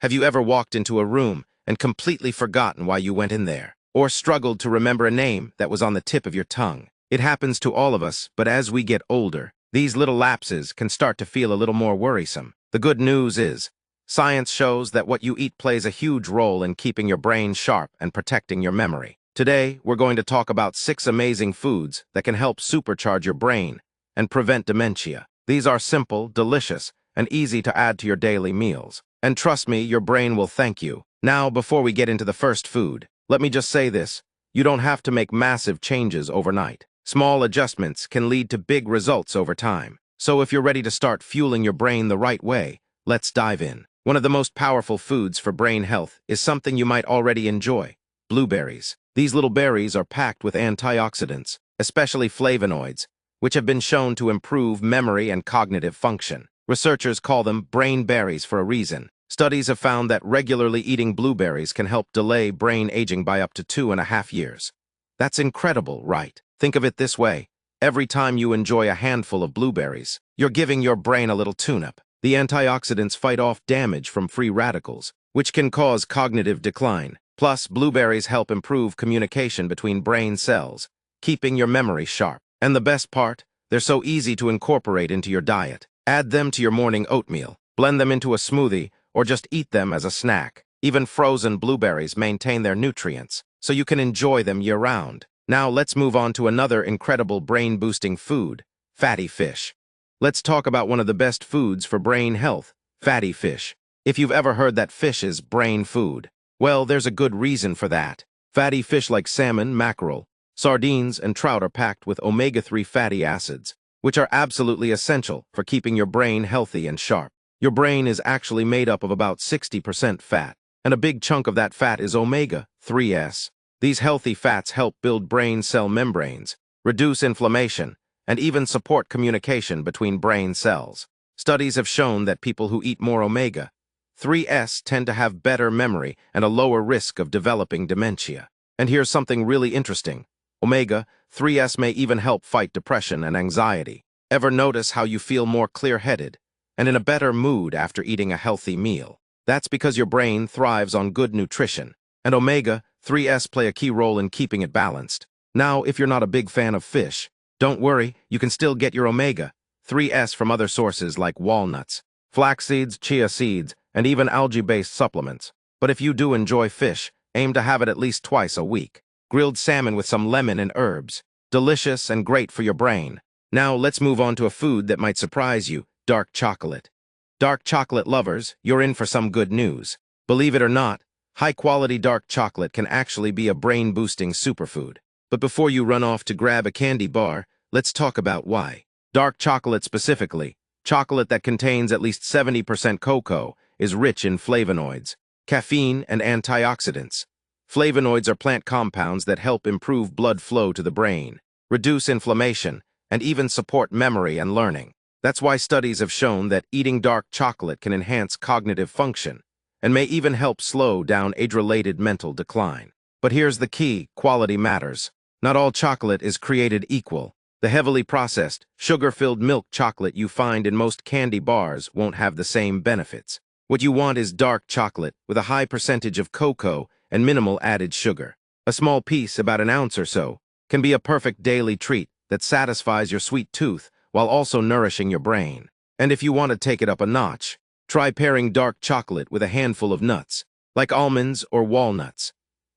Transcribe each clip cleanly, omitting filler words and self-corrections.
Have you ever walked into a room and completely forgotten why you went in there? Or struggled to remember a name that was on the tip of your tongue? It happens to all of us, but as we get older, these little lapses can start to feel a little more worrisome. The good news is, science shows that what you eat plays a huge role in keeping your brain sharp and protecting your memory. Today, we're going to talk about 6 amazing foods that can help supercharge your brain and prevent dementia. These are simple, delicious, and easy to add to your daily meals. And trust me, your brain will thank you. Now, before we get into the first food, let me just say this. You don't have to make massive changes overnight. Small adjustments can lead to big results over time. So if you're ready to start fueling your brain the right way, let's dive in. One of the most powerful foods for brain health is something you might already enjoy: blueberries. These little berries are packed with antioxidants, especially flavonoids, which have been shown to improve memory and cognitive function. Researchers call them brain berries for a reason. Studies have found that regularly eating blueberries can help delay brain aging by up to 2.5 years. That's incredible, right? Think of it this way. Every time you enjoy a handful of blueberries, you're giving your brain a little tune-up. The antioxidants fight off damage from free radicals, which can cause cognitive decline. Plus, blueberries help improve communication between brain cells, keeping your memory sharp. And the best part? They're so easy to incorporate into your diet. Add them to your morning oatmeal, blend them into a smoothie, or just eat them as a snack. Even frozen blueberries maintain their nutrients, so you can enjoy them year-round. Now let's move on to another incredible brain-boosting food: fatty fish. Let's talk about one of the best foods for brain health: fatty fish. If you've ever heard that fish is brain food, well, there's a good reason for that. Fatty fish like salmon, mackerel, sardines, and trout are packed with omega-3 fatty acids, which are absolutely essential for keeping your brain healthy and sharp. Your brain is actually made up of about 60% fat, and a big chunk of that fat is omega-3s. These healthy fats help build brain cell membranes, reduce inflammation, and even support communication between brain cells. Studies have shown that people who eat more omega-3s tend to have better memory and a lower risk of developing dementia. And here's something really interesting. Omega-3s may even help fight depression and anxiety. Ever notice how you feel more clear-headed and in a better mood after eating a healthy meal? That's because your brain thrives on good nutrition, and omega-3s play a key role in keeping it balanced. Now, if you're not a big fan of fish, don't worry, you can still get your omega-3s from other sources like walnuts, flax seeds, chia seeds, and even algae-based supplements. But if you do enjoy fish, aim to have it at least twice a week. Grilled salmon with some lemon and herbs. Delicious and great for your brain. Now let's move on to a food that might surprise you: dark chocolate. Dark chocolate lovers, you're in for some good news. Believe it or not, high-quality dark chocolate can actually be a brain-boosting superfood. But before you run off to grab a candy bar, let's talk about why. Dark chocolate specifically, chocolate that contains at least 70% cocoa, is rich in flavonoids, caffeine, and antioxidants. Flavonoids are plant compounds that help improve blood flow to the brain, reduce inflammation, and even support memory and learning. That's why studies have shown that eating dark chocolate can enhance cognitive function and may even help slow down age-related mental decline. But here's the key: quality matters. Not all chocolate is created equal. The heavily processed, sugar-filled milk chocolate you find in most candy bars won't have the same benefits. What you want is dark chocolate with a high percentage of cocoa and minimal added sugar. A small piece, about an ounce or so, can be a perfect daily treat that satisfies your sweet tooth while also nourishing your brain. And if you want to take it up a notch, try pairing dark chocolate with a handful of nuts, like almonds or walnuts.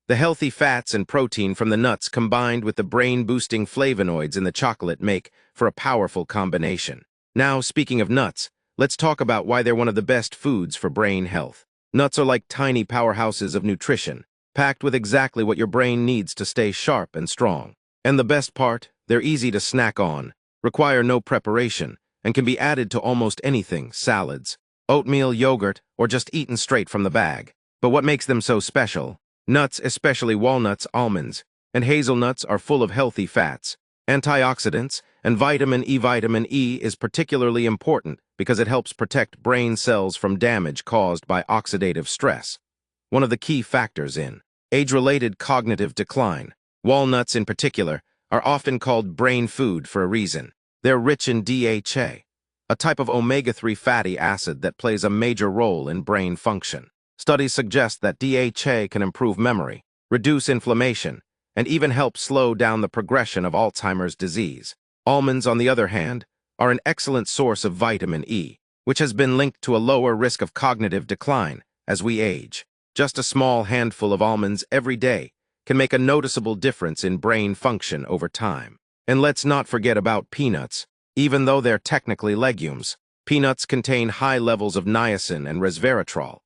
The healthy fats and protein from the nuts combined with the brain-boosting flavonoids in the chocolate make for a powerful combination. Now, speaking of nuts, let's talk about why they're one of the best foods for brain health. Nuts are like tiny powerhouses of nutrition, packed with exactly what your brain needs to stay sharp and strong. And the best part, they're easy to snack on, require no preparation, and can be added to almost anything: salads, oatmeal, yogurt, or just eaten straight from the bag. But what makes them so special? Nuts, especially walnuts, almonds, and hazelnuts, are full of healthy fats, antioxidants, and vitamin E. Vitamin E is particularly important because it helps protect brain cells from damage caused by oxidative stress, one of the key factors in age-related cognitive decline. Walnuts, in particular, are often called brain food for a reason. They're rich in DHA, a type of omega-3 fatty acid that plays a major role in brain function. Studies suggest that DHA can improve memory, reduce inflammation, and even help slow down the progression of Alzheimer's disease. Almonds, on the other hand, are an excellent source of vitamin E, which has been linked to a lower risk of cognitive decline as we age. Just a small handful of almonds every day can make a noticeable difference in brain function over time. And let's not forget about peanuts. Even though they're technically legumes, peanuts contain high levels of niacin and resveratrol,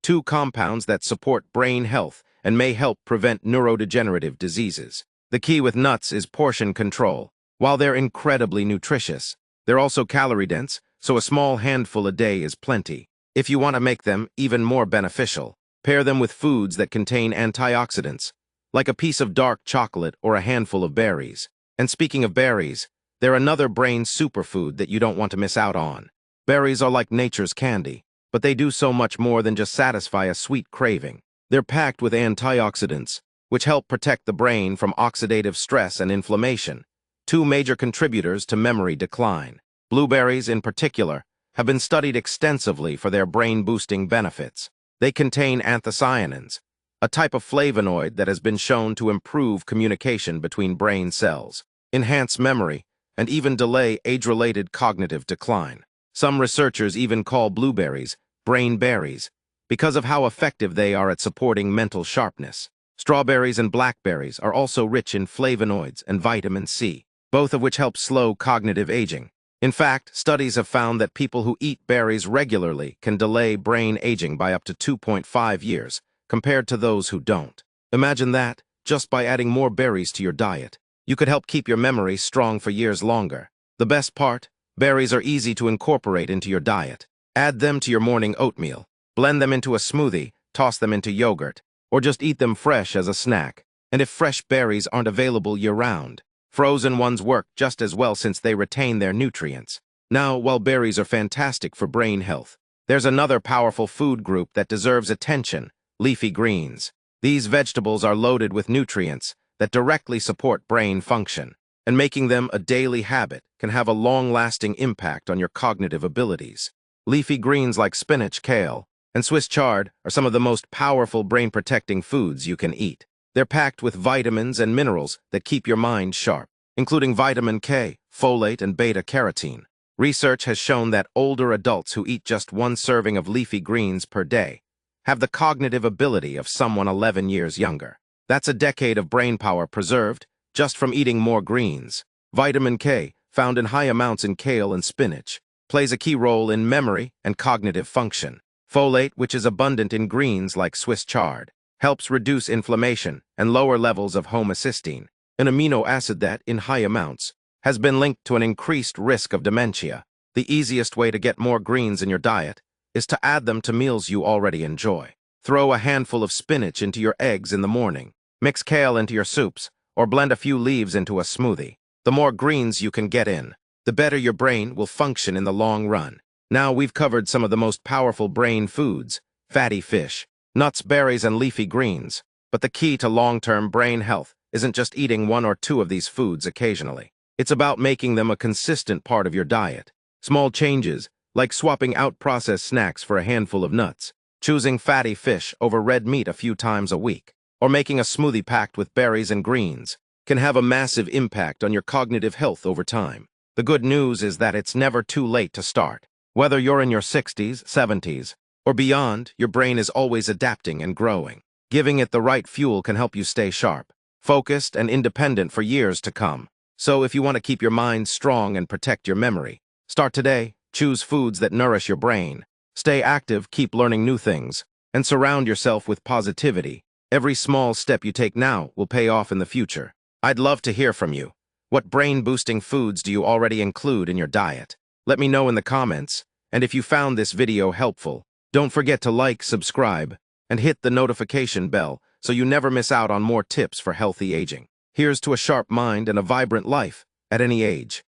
two compounds that support brain health and may help prevent neurodegenerative diseases. The key with nuts is portion control. While they're incredibly nutritious, they're also calorie-dense, so a small handful a day is plenty. If you want to make them even more beneficial, pair them with foods that contain antioxidants, like a piece of dark chocolate or a handful of berries. And speaking of berries, they're another brain superfood that you don't want to miss out on. Berries are like nature's candy, but they do so much more than just satisfy a sweet craving. They're packed with antioxidants, which help protect the brain from oxidative stress and inflammation, two major contributors to memory decline. Blueberries, in particular, have been studied extensively for their brain-boosting benefits. They contain anthocyanins, a type of flavonoid that has been shown to improve communication between brain cells, enhance memory, and even delay age-related cognitive decline. Some researchers even call blueberries brain berries because of how effective they are at supporting mental sharpness. Strawberries and blackberries are also rich in flavonoids and vitamin C, both of which help slow cognitive aging. In fact, studies have found that people who eat berries regularly can delay brain aging by up to 2.5 years, compared to those who don't. Imagine that, just by adding more berries to your diet, you could help keep your memory strong for years longer. The best part? Berries are easy to incorporate into your diet. Add them to your morning oatmeal, blend them into a smoothie, toss them into yogurt, or just eat them fresh as a snack. And if fresh berries aren't available year-round, frozen ones work just as well since they retain their nutrients. Now, while berries are fantastic for brain health, there's another powerful food group that deserves attention: leafy greens. These vegetables are loaded with nutrients that directly support brain function, and making them a daily habit can have a long-lasting impact on your cognitive abilities. Leafy greens like spinach, kale, and Swiss chard are some of the most powerful brain-protecting foods you can eat. They're packed with vitamins and minerals that keep your mind sharp, including vitamin K, folate, and beta-carotene. Research has shown that older adults who eat just one serving of leafy greens per day have the cognitive ability of someone 11 years younger. That's a decade of brain power preserved just from eating more greens. Vitamin K, found in high amounts in kale and spinach, plays a key role in memory and cognitive function. Folate, which is abundant in greens like Swiss chard, helps reduce inflammation and lower levels of homocysteine, an amino acid that, in high amounts, has been linked to an increased risk of dementia. The easiest way to get more greens in your diet is to add them to meals you already enjoy. Throw a handful of spinach into your eggs in the morning, mix kale into your soups, or blend a few leaves into a smoothie. The more greens you can get in, the better your brain will function in the long run. Now we've covered some of the most powerful brain foods: fatty fish, nuts, berries, and leafy greens. But the key to long-term brain health isn't just eating one or two of these foods occasionally. It's about making them a consistent part of your diet. Small changes, like swapping out processed snacks for a handful of nuts, choosing fatty fish over red meat a few times a week, or making a smoothie packed with berries and greens, can have a massive impact on your cognitive health over time. The good news is that it's never too late to start. Whether you're in your 60s, 70s, or beyond, your brain is always adapting and growing. Giving it the right fuel can help you stay sharp, focused, and independent for years to come. So if you want to keep your mind strong and protect your memory, start today. Choose foods that nourish your brain. Stay active, keep learning new things, and surround yourself with positivity. Every small step you take now will pay off in the future. I'd love to hear from you. What brain-boosting foods do you already include in your diet? Let me know in the comments, and if you found this video helpful, don't forget to like, subscribe, and hit the notification bell so you never miss out on more tips for healthy aging. Here's to a sharp mind and a vibrant life at any age.